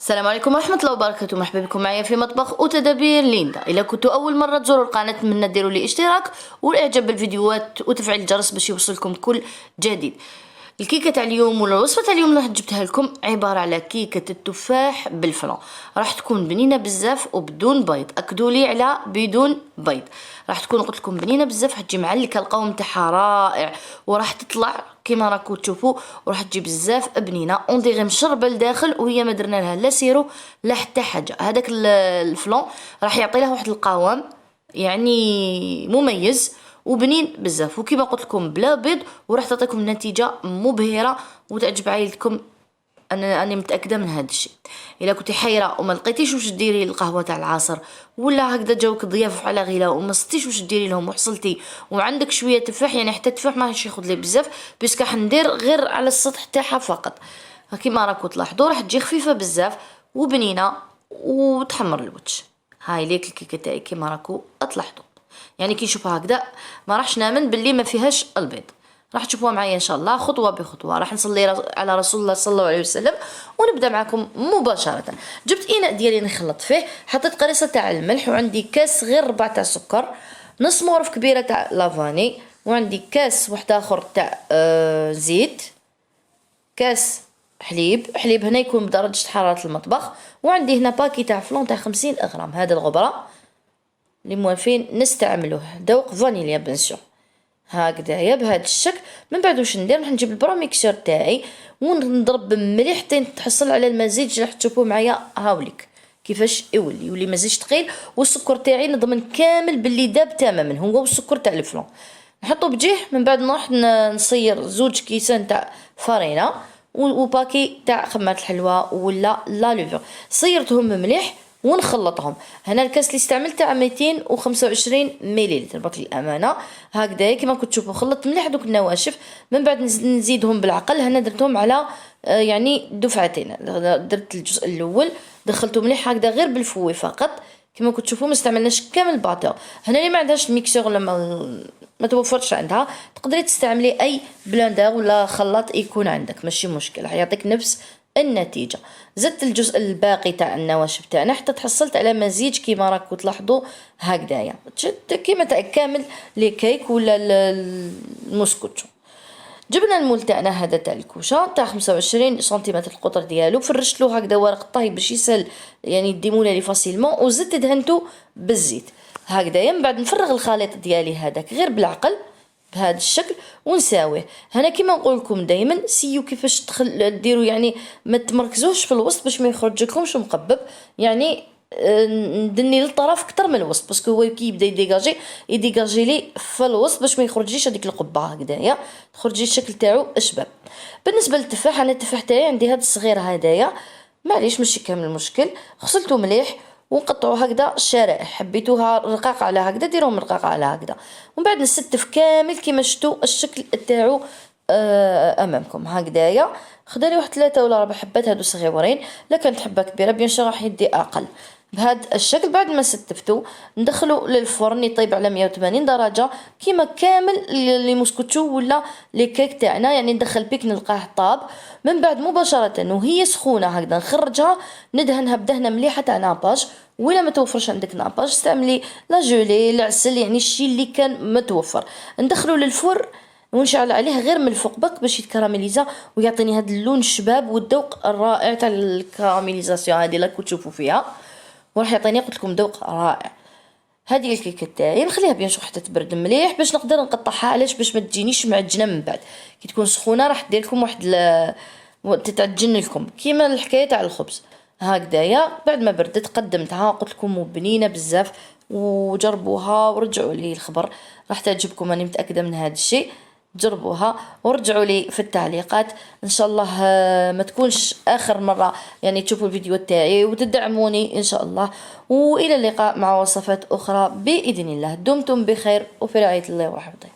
السلام عليكم ورحمة الله وبركاته. مرحبا بكم معايا في مطبخ وتدابير ليندا. إذا كنتوا أول مرة تزوروا القناة نتمنى ديروا لي اشتراك والإعجاب بالفيديوهات وتفعيل الجرس باش يوصلكم كل جديد. الكيكة تاع اليوم ولا الوصفة تاع اليوم اللي جبتها لكم عبارة على كيكة التفاح بالفلان. راح تكون بنينة بزاف وبدون بيض، أكدوا لي على بدون بيض. راح تكون قلت لكم بنينة بزاف، حتجي معلكة، القوام تاعها رائع وراح تطلع كيما راكم تشوفوا، وراح تجي بزاف بنينه اون ديغي مشربه لداخل وهي ما درنا لها لا سيرو لا حتى حاجه. هذاك الفلون راح يعطي لها واحد القوام يعني مميز وبنين بزاف، وكيما قلت لكم بلا بيض، وراح تعطيكم نتيجه مبهره وتعجب عائلتكم. انا متاكده من هذا الشيء. الا كنتي حيره وما لقيتيش واش ديري القهوه تاع العصر، ولا هكذا جاوك ضياف على غلا وما صدتيش واش ديري لهم وحصلتي وعندك شويه تفاح، يعني حتى التفاح ماهيش ياخذ لي بزاف باسكو حندير غير على السطح تاعها فقط. كيما راكم تلاحظوا راح تجي خفيفه بزاف وبنينه وتحمر الوجه. هاي ليك الكيكه تاعي كيما راكم تلاحظوا، يعني كي نشوفها هكذا ما راحش نامن باللي ما فيهاش البيض. راح تشوفوها معايا ان شاء الله خطوه بخطوه. راح نصلي على رسول الله صلى الله عليه وسلم ونبدا معكم مباشره. جبت اناء ديالي نخلط فيه، حطيت قريصه تاع الملح، وعندي كاس غير ربع تاع سكر، نص مغرف كبيره تاع لافاني، وعندي كاس واحد اخر تاع زيت، كاس حليب هنا يكون بدرجه حراره المطبخ، وعندي هنا باكي تاع فلون تاع 50 غرام. هذا الغبره اللي موالفين نستعملوه ذوق فانيليا بنسيون هكذايا بهذا الشكل. من بعد واش ندير، راح نجيب البروميكسور تاعي ونضرب مليح حتى نتحصل على المزيج اللي راح تشوفوه معايا. هاوليك كيفاش يولي مزيج ثقيل، والسكر تاعي نضمن كامل باللي داب تماما هو والسكر تاع الفلون. نحطو بجيه، من بعد نروح نصير زوج كيسان تاع فرينه وباكي تاع خمات الحلوى ولا لا لوفر، صيرتهم مليح ونخلطهم. هنا الكاس اللي استعملت تاع 225 مليلتر بك الامانه هكذا كيما كنتوا تشوفوا. خلطت مليح دوك النواشف، من بعد نزيدهم بالعقل. هنا درتهم على يعني دفعتين. درت الجزء الاول دخلته مليح هكذا غير بالفوي فقط كيما كنتوا تشوفوا، ما استعملناش كامل باطور. هنا اللي ما عندهاش الميكسور ولا ما توفرش عندها، تقدري تستعملي اي بلندر ولا خلاط يكون عندك، ماشي مشكل، راح يعطيك نفس النتيجه. زدت الجزء الباقي تاع النواشف تاعنا حتى تحصلت على مزيج كيما راكم تلاحظوا هكذايا كيما تاع كامل لي كيك ولا المسكوتشو. جبنا المول تاعنا هذا تاع الكوشه تاع 25 سنتيمتر القطر ديالو، فرشتلو هكذا ورق طهي باش يسهل يعني يديمونا لي فاسيلمون، وزدت دهنتو بالزيت هكذايا. من بعد نفرغ الخليط ديالي هذاك غير بالعقل بهذا الشكل ونساويه. هنا كيما نقول لكم دائما سيو كيفاش ديروا، يعني ما تمركزوش في الوسط باش ما يخرج لكمش مقبب، يعني ندني للطرف اكثر من الوسط باسكو هو كي يبدا يديجاجي لي في الوسط باش ما يخرجليش هذيك القبه هكذايا، تخرجي الشكل تاعو اشباب. بالنسبه للتفاح، انا التفاح تاعي عندي هذا الصغير هدايا، معليش ماشي كامل المشكل، غسلته مليح ونقطعوا هكذا شرائح. حبيتوها رقاقه على هكذا ديروهم رقاقه على هكذا، ومن بعد نستف كامل كيما شفتوا الشكل تاعو امامكم هكذايا. خدالي واحد 3 ولا 4 حبات هادو صغيورين، لا كانت حبه كبيره بيان شو راح يدي اقل بهذا الشكل. بعد ما ستفتو ندخلو للفرن يطيب على 180 درجه كيما كامل لي موسكوتشو ولا لي كيك تاعنا، يعني ندخل بيك نلقاه طاب. من بعد مباشره وهي سخونه هكذا نخرجها ندهنها بدهنه مليحه تاع ناباج، ولا ما توفرش عندك ناباج استعملي لا جولي العسل، يعني الشيء اللي كان متوفر. ندخلو للفرن ونشعل عليه غير من الفوق بك باش يتكراميليزا ويعطيني هذا اللون الشباب والذوق الرائع تاع الكراميليزاسيون هذه اللي تشوفوا فيها، وراح يعطيني قلت لكم ذوق رائع. هذه الكيكه تاعي نخليها بيان شو حتى تبرد مليح باش نقدر نقطعها. علاش؟ باش ما تجينيش معجنه من بعد، كي تكون سخونه راح دير لكم واحد تتعجن لكم كيما الحكايه تاع الخبز هكذايا. بعد ما بردت قدمتها، قلت لكم بنينه بزاف، وجربوها ورجعوا لي الخبر، راح تعجبكم انا متاكده من هذا الشيء. جربوها ورجعوا لي في التعليقات ان شاء الله. ما تكونش اخر مره يعني تشوفوا الفيديو تاعي وتدعموني ان شاء الله. والى اللقاء مع وصفات اخرى باذن الله. دمتم بخير وفي رعايه الله ورحمته.